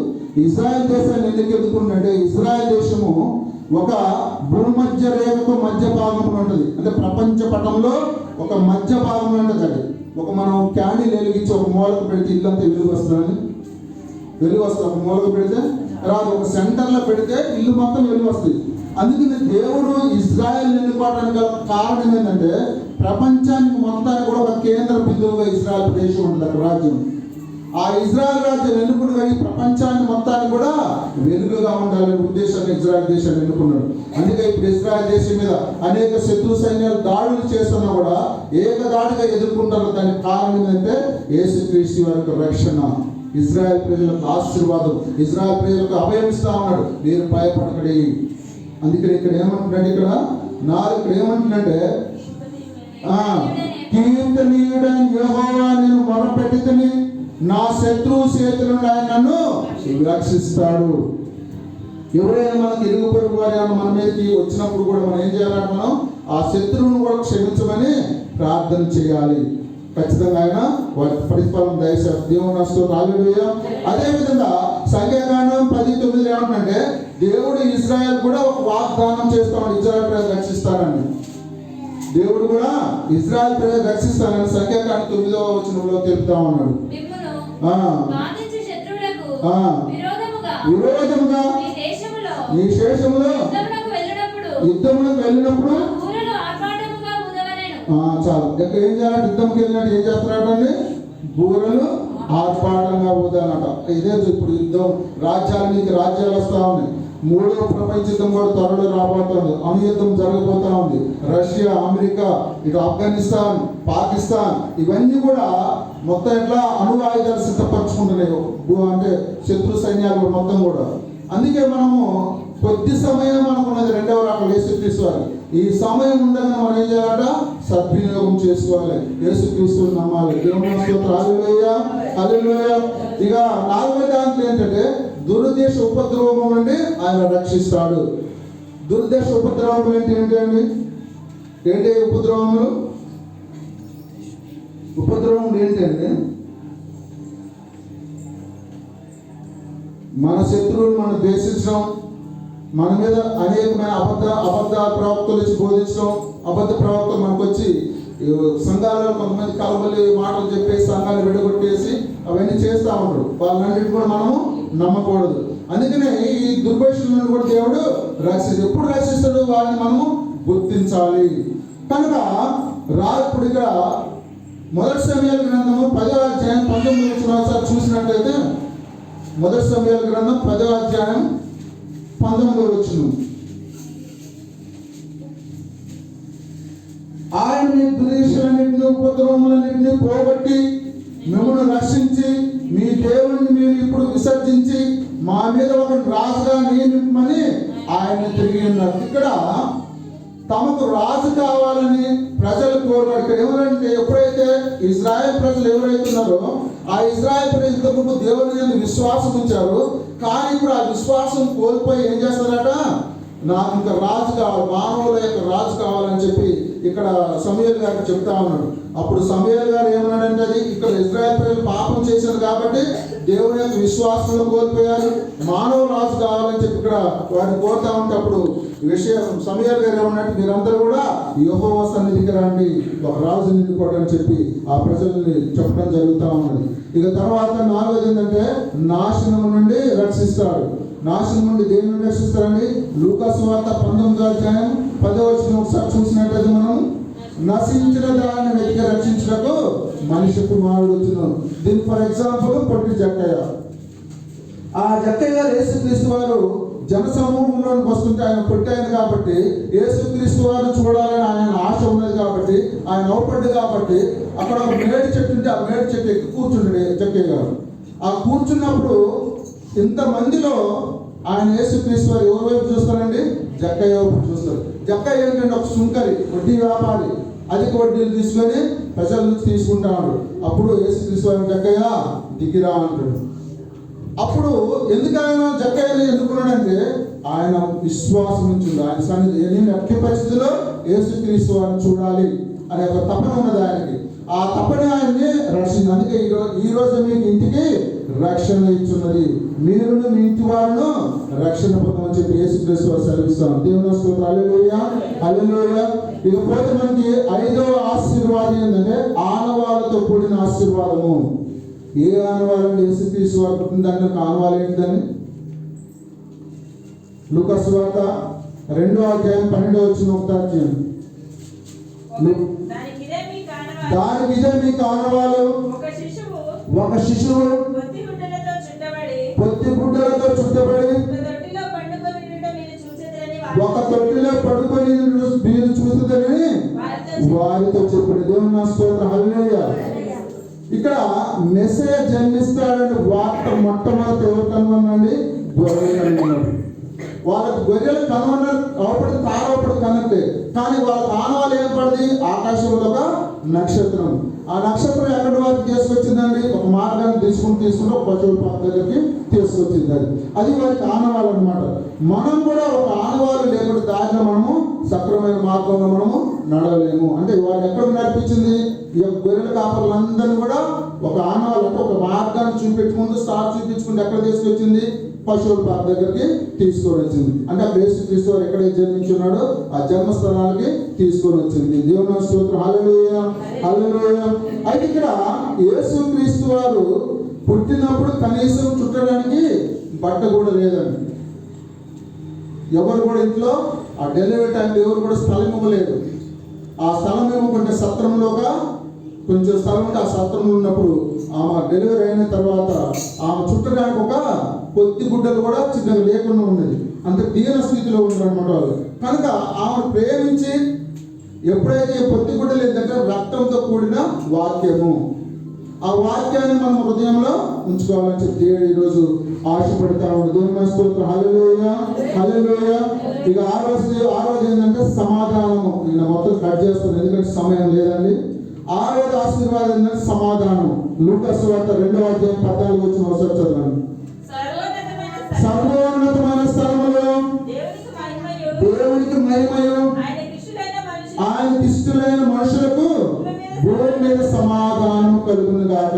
ఇజ్రాయెల్ దేశాన్ని ఎందుకు ఎదుర్కొంటే ఇజ్రాయెల్ దేశము ఒక భూమధ్య రేఖకు మధ్య భాగంలో ఉంటుంది. అంటే ప్రపంచ పటంలో ఒక మధ్య భాగంలో ఉంటుంది. అది ఒక మనం క్యాండిల్ వెలిగించి ఒక మూలకు పెడితే ఇల్లంతా వెలుగు వస్తుందని వెలుగు వస్తుంది. ఒక మూలకు పెడితే రాదు, ఒక సెంటర్లో పెడితే ఇల్లు మొత్తం వెలుగు వస్తుంది. అందుకని దేవుడు ఇజ్రాయెల్ ఎన్నుకోవడానికి గల కారణం ఏంటంటే ప్రపంచానికి మొత్తానికి కూడా ఒక కేంద్ర బిందువుగా ఇజ్రాయెల్ దేశం ఉంటుంది. అక్కడ రాజ్యం, ఆ ఇజ్రాయెల్ రాజ్యం ఎన్నుకున్న ఈ ప్రపంచాన్ని మొత్తాన్ని కూడా వెలుగుగా ఉండాలనే ఉద్దేశాన్ని ఇజ్రాయెల్ దేశాన్ని ఎన్నుకున్నాడు. అందుకే ఇప్పుడు ఇజ్రాయెల్ దేశం మీద అనేక శత్రు సైన్యాలు దాడులు చేస్తున్నా కూడా ఏకదాడిగా ఎదుర్కొంటారు. దానికి కారణం ఏంటంటే యేసుక్రీస్తు వారి రక్షణ, ఇజ్రాయెల్ ప్రజలకు ఆశీర్వాదం, ఇజ్రాయెల్ ప్రజలకు అభయం ఇస్తా ఉన్నాడు. మీరు భయపడకడి. అందుకని ఇక్కడ ఏమంటున్నాడు? ఇక్కడ ఏమంటున్నాడంటే కీర్తనీయుడైన యెహోవా నేను మొరపెట్టుకుని నా శత్రువు చేతుల నుండి ఆయన నన్ను రక్షిస్తాడు. ఎవరైనా మనకి ఇరుగు పొరుగు వారి మన మీదకి వచ్చినప్పుడు కూడా మనం ఏం చేయాలంటే మనం ఆ శత్రువును కూడా క్షమించమని ప్రార్థన చేయాలి. ఖచ్చితంగా ఆయన వాటి ప్రతిఫలం దయచేస్తారు. దేవుని స్తోత్రం. హల్లెలూయా. అదేవిధంగా సంఖ్యాకాండం 10:9 ఏమంటే దేవుడు ఇజ్రాయెల్ కూడా ఒక వాగ్దానం చేస్తామని, ఇజ్రాయెల్ ప్రజలు రక్షిస్తారని. దేవుడు కూడా ఇజ్రాయెల్ ప్రజలు రక్షిస్తానని సంఖ్యాకాండం 9వ వచనంలో తెలుపుతా ఉన్నాడు. విరోధముగా నీ శేషములో యుద్ధములకు వెళ్ళినప్పుడు చాలు. ఎక్కడ ఏం చేయాలంటే యుద్ధంకి వెళ్ళినట్టు ఏం చేస్తున్నాడండి? బూరలు ఆర్పాటంగా ఊదానట. ఇదే ఇప్పుడు యుద్ధం, రాజ్యాల మీద రాజ్యాలు వస్తా ఉన్నాయి. మూడో ప్రపంచ యుద్ధం కూడా త్వరలో రాబోతుంది. అణుయుద్ధం జరగబోతా ఉంది. రష్యా, అమెరికా, ఇటు ఆఫ్ఘనిస్తాన్, పాకిస్తాన్ ఇవన్నీ కూడా మొత్తం ఎట్లా అణు ఆయుధాలు సిద్ధపరచుకుంటున్నాయి. అంటే శత్రు సైన్యాలు మొత్తం కూడా. అందుకే మనము కొద్ది సమయం అనుకున్నది రెండవ రాకడ యేసుక్రీస్తు వారు. ఈ సమయం ఉండగా మనం ఏం చేయాలట? సద్వినియోగం చేసుకోవాలి. యేసుక్రీస్తుని నమ్మాలి. దేవుని స్తోత్రం. హల్లెలూయా, హల్లెలూయా. ఇక నాలుగో దాంట్లో ఏంటంటే దురుద్దేశ ఉపద్రవం నుండి ఆయన రక్షిస్తాడు. దురుద్దేశ ఉపద్రవములు ఏంటండి? ఏంటి ఉపద్రవములు? ఉపద్రవములు ఏంటండి? మన శత్రువులు మనం ద్వేషించడం, మన మీద అనేకమైన అబద్ధ ప్రవక్తలు వచ్చి బోధించడం, అబద్ధ ప్రవక్తలు మనకు వచ్చి సంఘాలలో కొంతమంది కలబలి మాటలు చెప్పేసి సంఘాలు విడగొట్టేసి అవన్నీ చేస్తూ ఉంటారు. వాళ్ళన్నిటి కూడా మనము నమ్మకూడదు. అందుకనే ఈ దుర్భాషల నుండి కూడా దేవుడు ఎప్పుడు రక్షిస్తాడు? వారిని మనము గుర్తించాలి. కనుక ఇప్పుడు ఇక్కడ మొదటి సమయాల గ్రంథము 10వ అధ్యాయం 19వ వచనం చూసినట్లయితే, మొదటి సమయాల గ్రంథం 10వ అధ్యాయం 19వ వచనం, ఆయన మీ దుర్దేశాలన్నింటినీ ఉపద్రవములన్నింటినీ పోగొట్టి మిమ్మల్ని రక్షించి మీ దేవుని మీరు ఇప్పుడు విసర్జించి మా మీద ఒక రాజుగా నియమించమని ఆయన తిరిగి ఉన్నారు. ఇక్కడ తమకు రాజు కావాలని ప్రజలు కోరారు. ఇక్కడ ఎవరంటే ఎప్పుడైతే ఇజ్రాయెల్ ప్రజలు ఎవరైతే ఉన్నారో ఆ ఇజ్రాయెల్ ప్రజలు ఇంతకు దేవుని మీద విశ్వాసం ఉంచారు. కానీ ఇప్పుడు ఆ విశ్వాసం కోల్పోయి ఏం చేస్తారట? నాకు ఇంకా రాజు కావాలి, మానవుల యొక్క రాజు కావాలని చెప్పి ఇక్కడ సమూయేలు గారికి చెప్తా ఉన్నాడు. అప్పుడు సమూయేలు గారు ఏమన్నాడంటే, అది ఇక్కడ ఇజ్రాయెల్ ప్రజలు పాపం చేశారు కాబట్టి దేవుని యొక్క విశ్వాసంలో కోల్పోయారు, మానవ రాజు కావాలని చెప్పి ఇక్కడ వారిని కోరుతా ఉంటే అప్పుడు విషయం సమూయేలు గారు ఏమన్నట్టు, మీరందరూ కూడా యెహోవా సన్నిధికి రండి, ఒక రాజు నిండుకోవడం చెప్పి ఆ ప్రజల్ని చెప్పడం జరుగుతూ ఉన్నది. ఇక తర్వాత నాలుగోది ఏంటంటే నాశనం నుండి రక్షిస్తాడు. నాశనం నుండి దేని నుండి రక్షిస్తారండి? లూకా సువార్త 19వ అధ్యాయం 10వ వచనం ఒకసారి చూసినట్లయితే మనం, నశించిన దాన్ని వెతికి రక్షించడానికి మనిషి కుమారుడు వచ్చినాడు. దీని ఫర్ ఎగ్జాంపుల్ పొట్టి జక్కయ్య. ఆ జక్కయ్య గారు యేసుక్రీస్తు వారు జన సమూహంలోకి వస్తుంటే ఆయన పుట్టాయను కాబట్టి యేసుక్రీస్తు వారు చూడాలని ఆయన ఆశ ఉన్నది కాబట్టి ఆయన అవపడ్డు కాబట్టి అక్కడ ఒక మేడి చెట్టు ఉంటే ఆ మేడి చెట్టు ఎక్కి కూర్చుంటాడు జక్కయ్య గారు. ఆ కూర్చున్నప్పుడు ఇంతమందిలో ఆయన యేసుక్రీస్తు వారు ఎవరి వైపు చూస్తారండి? జక్కయ్య వైపు చూస్తారు. జక్కయ్య ఏంటంటే ఒక సుంకరి, వడ్డీ వ్యాపారి, అధిక వడ్డీలు తీసుకొని ప్రజల నుంచి తీసుకుంటాడు. అప్పుడు యేసుక్రీస్తు వారు జక్కయ్య దిగిరా అంటాడు. అప్పుడు ఎందుకు ఆయన జక్కయ్యని ఎన్నుకున్నాడంటే ఆయన విశ్వాసం ఉంచింది. ఆయన సన్నిధి నేను అట్టి పరిస్థితిలో యేసుక్రీస్తు వారిని చూడాలి అనే ఒక తపన ఉన్నది ఆయనకి. ఆ తపన ఆయన్ని రక్షించింది. అందుకే ఈ రోజు మీకు ఇంటికి రక్షణ ఇచ్చున్నది, మీరు మీ ఇంటి వారిను రక్షణ పొందమని చెప్పి యేసుక్రీస్తు వారు సెలవిస్తాను. దేవుని స్తోత్రం. హల్లెలూయా, హల్లెలూయా. ఇకపోతే మనకి 5వ ఆశీర్వాదం ఏంటంటే ఆనవాళ్ళతో కూడిన ఆశీర్వాదము. ఏ ఆనవాళ్ళండి? యేసుక్రీస్తు వారు పుట్టిన దాంట్లో ఆనవాళ్ళు ఏంటిదని? లూకా సువార్త 2వ అధ్యాయం 12వ వచనం ఒకటి, దానికి ఇదే మీకు ఆనవాళ్ళు. ఒక శిశువు పొత్తి గుడ్డలతో చుట్టబడి ఒక తొట్టిలో పడుకొని మీరు చూస్తుందని వారితో చెప్పండి. దేవుని స్తోత్రం. హల్లెలూయా. ఇక్కడ మెస్సయ్య జన్మిస్తాడని వార్త మొట్టమొదటి ఎవరు కనుగొనండి? గొర్రెలు కనుగొన్నాడు. వాళ్ళకి గొర్రెలు కనుగొన్నారు కాబట్టి తారవప్పుడు కనట్టే, కానీ వాళ్ళకి ఆనవాళ్ళు ఏర్పడింది ఆకాశంలో ఒక నక్షత్రం. ఆ నక్షత్రం ఎక్కడి వరకు తీసుకొచ్చిందండి? ఒక మార్గాన్ని తీసుకుంటూ ఒక పశువుల పాక దగ్గరికి తీసుకొచ్చింది. అది వారికి ఆనవాళ్ళు అనమాట. మనం కూడా ఒక ఆనవాళ్ళు లేకుండా దారిలో మనము సక్రమైన మార్గంలో మనము నడవలేము. అంటే వాళ్ళు ఎక్కడ నడిపించింది? ఈ యొక్క గొర్రెల కాపరులందరినీ కూడా ఒక ఆనవాళ్ళు అంటే ఒక మార్గాన్ని చూపెట్టుకుంటూ స్టార్ చూపించుకుంటూ ఎక్కడ తీసుకొచ్చింది? పశువుల పాక దగ్గరికి తీసుకొని వచ్చింది. అంటే ఆ యేసుక్రీస్తు వారు ఎక్కడైతే జన్మించున్నాడో ఆ జన్మస్థలానికి తీసుకొని వచ్చింది. దేవుని స్తోత్రం. హల్లెలూయా, హల్లెలూయా. అయితే ఇక్కడ యేసుక్రీస్తు వారు పుట్టినప్పుడు కనీసం చుట్టడానికి బట్ట కూడా లేదండి. ఎవరు కూడా ఇంట్లో ఆ డెలివరీ టైంలో ఎవరు కూడా స్థలం ఇవ్వలేదు. ఆ స్థలం ఇవ్వకుంటే సత్రంలోగా కొంచెం స్థలం ఉంటే ఆ సత్రంలో ఉన్నప్పుడు ఆమె డెలివరీ అయిన తర్వాత ఆమె చుట్టడానికి ఒక కొద్ది గుడ్డలు కూడా చిన్నగా లేకుండా ఉన్నది. అంత దీన స్థితిలో ఉన్నారన్నమాట వాళ్ళు. కనుక ఆమెను ప్రేమించి ఎప్పుడైతే పొత్తి గుడ్డలు ఏంటంటే రక్తంతో కూడిన వాక్యము, ఆ వాక్యాన్ని మనం హృదయంలో ఉంచుకోవాలని చెప్పి దేవుడు ఈరోజు ఆశపడతా ఉన్నాడు. దేవుని స్తోత్రం. హల్లెలూయా, హల్లెలూయా. ఇక ఆ రోజు ఏంటంటే సమాధానము. నేను మొత్తం కట్ చేస్తాను ఎందుకంటే సమయం లేదండి. ఆ రోజు ఆశీర్వాదం ఏంటంటే సమాధానం. లూకాసు వార్త 2వ అధ్యాయం 14 వచ్చిన ఒకసారి చదవండి. సర్వోన్నతమైన స్థలములో దేవునికి మహిమయు ఆయనకి ఇష్టలైన మనుషులకు భూమి మీద సమాధానం కలుగును గాక.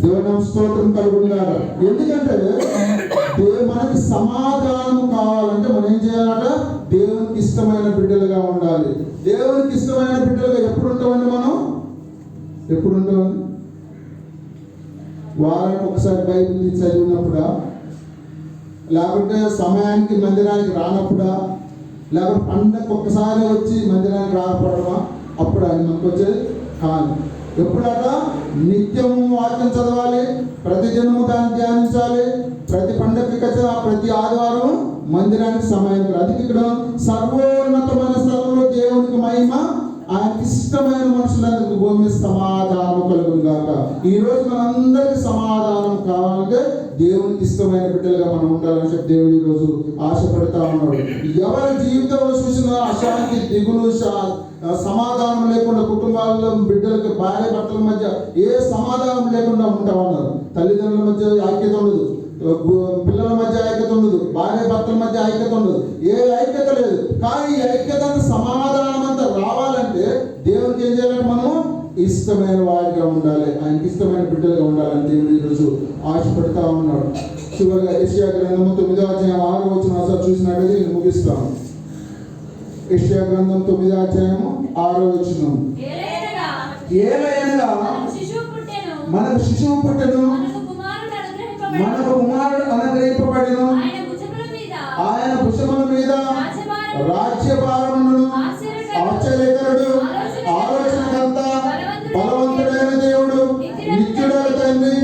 దేవుని స్తోత్రం కలుగును గాక. ఎందుకంటే మనకి సమాధానం కావాలంటే మనం ఏం చేయాలంట? దేవునికి ఇష్టమైన బిడ్డలుగా ఉండాలి. దేవునికి ఇష్టమైన బిడ్డలుగా ఎప్పుడు ఉంటామండి? మనం ఎప్పుడు ఉంటామండి? వారానికి ఒకసారి బైబిల్ చదివినప్పుడా, లేకుంటే సమయానికి మందిరానికి రానప్పుడా, లేకపోతే పండగ ఒక్కసారి వచ్చి మందిరానికి రాకపోవడమా? అప్పుడు ఆయన మనకు వచ్చేది కాదు. ఎప్పుడట నిత్యము వాక్యం చదవాలి, ప్రతి దినము దాన్ని ధ్యానించాలి, ప్రతి పండగకి వచ్చి ప్రతి ఆదివారం మందిరానికి సమయం. అది ఇక్కడ సర్వోన్నతమైన స్థలంలో దేవునికి మహిమ, ఆయనకి ఇష్టమైన మనుషులందరికీ భూమి సమాధానం కలుగును గాక. ఈ రోజు మనందరికీ సమాధానం కావాలంటే దేవునికి ఇష్టమైన బిడ్డలుగా మనం ఉండాలని చెప్పి దేవుడు ఈరోజు ఆశపడతా ఉన్నాడు. ఎవరి జీవితంలో చూసినా అశాంతి, దిగులు, సమాధానం లేకుండా కుటుంబాల్లో బిడ్డలకి భార్య భర్తల మధ్య ఏ సమాధానం లేకుండా ఉంటామన్నారు. తల్లిదండ్రుల మధ్య ఐక్యత ఉండదు, పిల్లల మధ్య ఐక్యత ఉండదు, భార్య భర్తల మధ్య ఐక్యత ఉండదు, ఏ ఐక్యత లేదు. కానీ ఈ ఐక్యత సమాధానం అంతా రావాలంటే దేవునికి ఏం చేయాలంటే మనము ఇష్టమైన వారిగా ఉండాలి, ఆయనకి ఇష్టమైన బిడ్డలుగా ఉండాలని దేవుడు ఈరోజు ఆశపడతా ఉన్నాడు. చివరిగా యెషయా గ్రంథము 9వ అధ్యాయం 6వ వచనం ఒకసారి చూసినట్లయితే నేను ముగిస్తాను. యెషయా గ్రంథం 9వ అధ్యాయము 6వ వచనం. ఏలయనగా మనకు శిశువు పుట్టెను, మనకు కుమారుడు అనుగ్రహింపబడెను, ఆయన భుజముల మీద రాజ్యభారమును, ఆశ్చర్యకరుడు, ఆలోచనకర్త, బలవంతుడైన దేవుడు, నిత్యుడైన తండ్రి,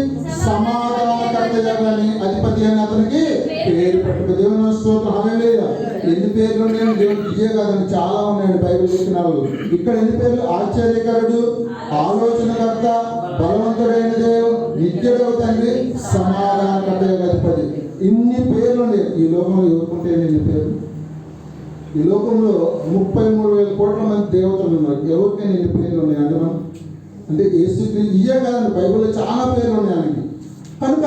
సమాధానకర్తని అధిపతి అని అతనికి పేరు పెట్టు. దేవుని స్తోత్రం. హల్లెలూయా. ఎన్ని పేర్లు ఉన్నాయని దేవుడికి ఇయ్యే కాదండి, చాలా ఉన్నాయండి బైబిల్ చెప్పినారు. ఇక్కడ ఎన్ని పేర్లు? ఆశ్చర్యకరుడు, ఆలోచనకర్త, బలవంతుడైన దేవుడు, నిత్యుడైన తండ్రి, సమాధానకర్త అధిపతి. ఇన్ని పేర్లు ఉన్నాయి. ఈ లోకంలో ఎవరుకుంటే ఇన్ని పేర్లు? ఈ లోకంలో 33,000 కోట్ల మంది దేవతలు ఉన్నారు. ఎవరికైనా ఎన్ని పేర్లు ఉన్నాయి అంటే మనం అంటే యేసుక్రీస్తు ఇయ్యే కాదండి, బైబిల్లో చాలా పేర్లు ఉన్నాయి ఆయనకి. కనుక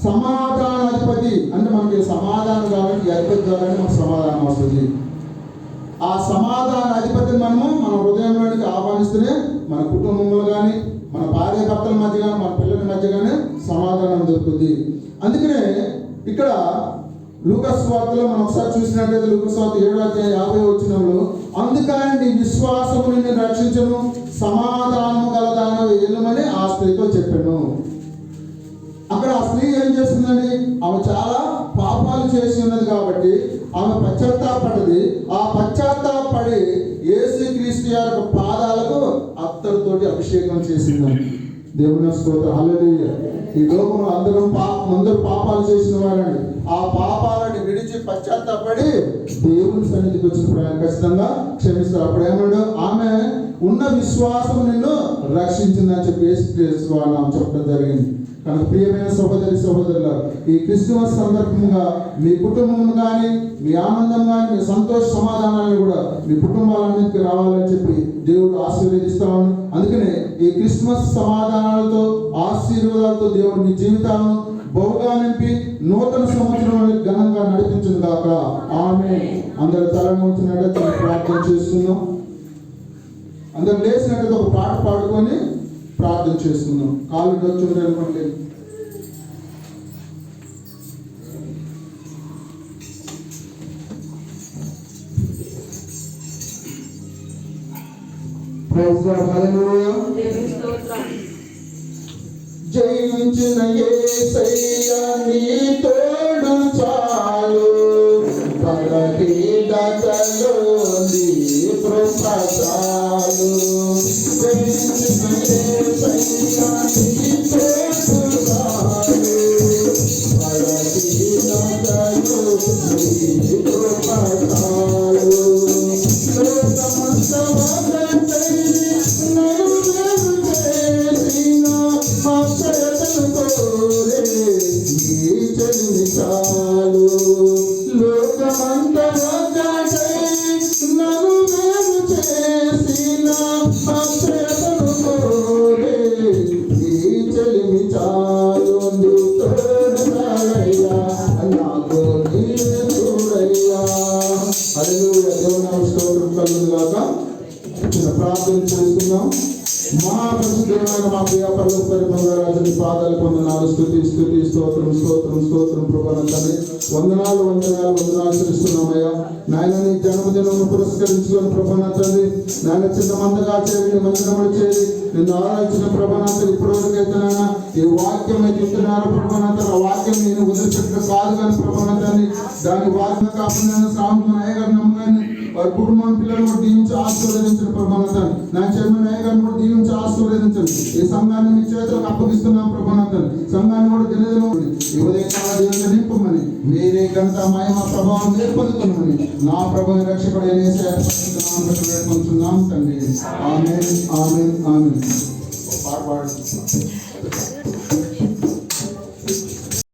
సమాధానాధిపతి అంటే మనకి సమాధానం కావాలంటే అధిపతి కావాలంటే మనకు సమాధానం వస్తుంది. ఆ సమాధాన అధిపతిని మనము మన హృదయంలోనికి ఆహ్వానిస్తేనే మన కుటుంబంలో కానీ, మన భార్య భర్తల మధ్య కానీ, మన పిల్లల మధ్య కానీ సమాధానం దొరుకుతుంది. అందుకనే ఇక్కడ లూకాసు వార్తలో మనం ఒకసారి చూసినట్లయితే లూకాసు వార్త 7వ అధ్యాయం 50వ వచనంలో, అందుకని నీ విశ్వాసము నిన్ను రక్షించును, సమాధానము గలదాన ఏలుమని ఆ స్త్రీతో చెప్పాను. అక్కడ ఆ స్త్రీ ఏం చేస్తుందండి? ఆమె చాలా పాపాలు చేసి ఉన్నది కాబట్టి ఆమె పశ్చాత్తాపడి, ఆ పశ్చాత్తాపడి యేసుక్రీస్తు యొక్క పాదాలకు అత్తరుతోటి అభిషేకం చేసిందండి. దేవుని స్తోత్రం. హల్లెలూయా. ఈ లోకంలో అందరూ పాపాలు చేసిన వారండి. ఆ పాపాలని విడిచి పశ్చాత్తాపడి దేవుని సన్నిధికి వచ్చినప్పుడు ఆయన ఖచ్చితంగా క్షమిస్తారు. అప్పుడు ఏమన్నాడు? ఆమె ఉన్న విశ్వాసం నిన్ను రక్షించిందని చెప్పి యేసుక్రీస్తు వారు చెప్పడం జరిగింది. కనుక ప్రియమైన సహోదరి సహోదరులారా, ఈ క్రిస్మస్ సందర్భంగా మీ కుటుంబం కానీ, మీ ఆనందం కానీ, మీ సంతోష సమాధానాలు కూడా మీ కుటుంబాలన్నింటికి రావాలని చెప్పి దేవుడు ఆశీర్వదిస్తాను. అందుకనే ఈ క్రిస్మస్ సమాధానాలతో, ఆశీర్వాదాలతో దేవుడు మీ జీవితాలను బహుగా నింపి నూతన సంవత్సరంలో ఘనంగా నడిపించును గాక. ఆమేన్. అందరూ తలమూర్చినట్టు ప్రార్థన చేస్తున్నాం. అందరు లేచినట్టు ఒక పాట పాడుకొని ప్రార్థన చేస్తున్నాం. కాళ్ళు డొచ్చుంటే అనుకోండి. జయించిన యేసయ్య నీ తోడు చాలు, పరహీనతలో నీ కృప చాలు. జయించిన యేసయ్య నీ తోడు చాలు, ప్రార్థన చేస్తున్నాం. మహాపరిశుద్ధమైన మా ప్రియ పరలోకరి బంగారాజుని పాదాలు వందనాలు, స్తుతి స్తుతి స్తోత్రం స్తోత్రం స్తోత్రం ప్రభాన తండ్రి, వందనాలు వందనాలు వందనాలు చేస్తున్నామయ్యా. నాయన నీ జన్మదినం పురస్కరించుకొని ప్రభాన తండ్రి, నాయన చిన్న మందగా చేయండి, మందిరములు చేయండి, నిన్ను ఆరాధించిన ప్రభానంత ఇప్పటివరకు అయితే నాయన ఈ వాక్యం అయితే చెప్తున్నారు ప్రభానంత, ఆ వాక్యం నేను వదిలిపెట్టిన కాదు కానీ ప్రభానంతాన్ని దాని వాక్యం కాకుండా సాగుతున్న అయ్యగారు నమ్మగాన్ని వారి కుటుంబం పిల్లలు కూడా దీవించి ఆశీర్వదించిన ప్రభానంతాన్ని, నా చైర్మన్ అయ్యగారిని కూడా దీవించి ఆశీర్వదించండి. ఈ సంఘాన్ని మీ చేతులకు అప్పగిస్తున్నాం ప్రభానంతాన్ని, సంఘాన్ని కూడా దినదినం ఈ ఉదయకాల దీవెనలు నింపమని, మీరే గంట మహిమ ప్రభావం నేర్పొందుతున్నామని నా ప్రభుని రక్షకుడు వేడుకుంటున్నాం తండ్రి. ఆమేన్ ఆమేన్ ఆమేన్. పాట పాడండి.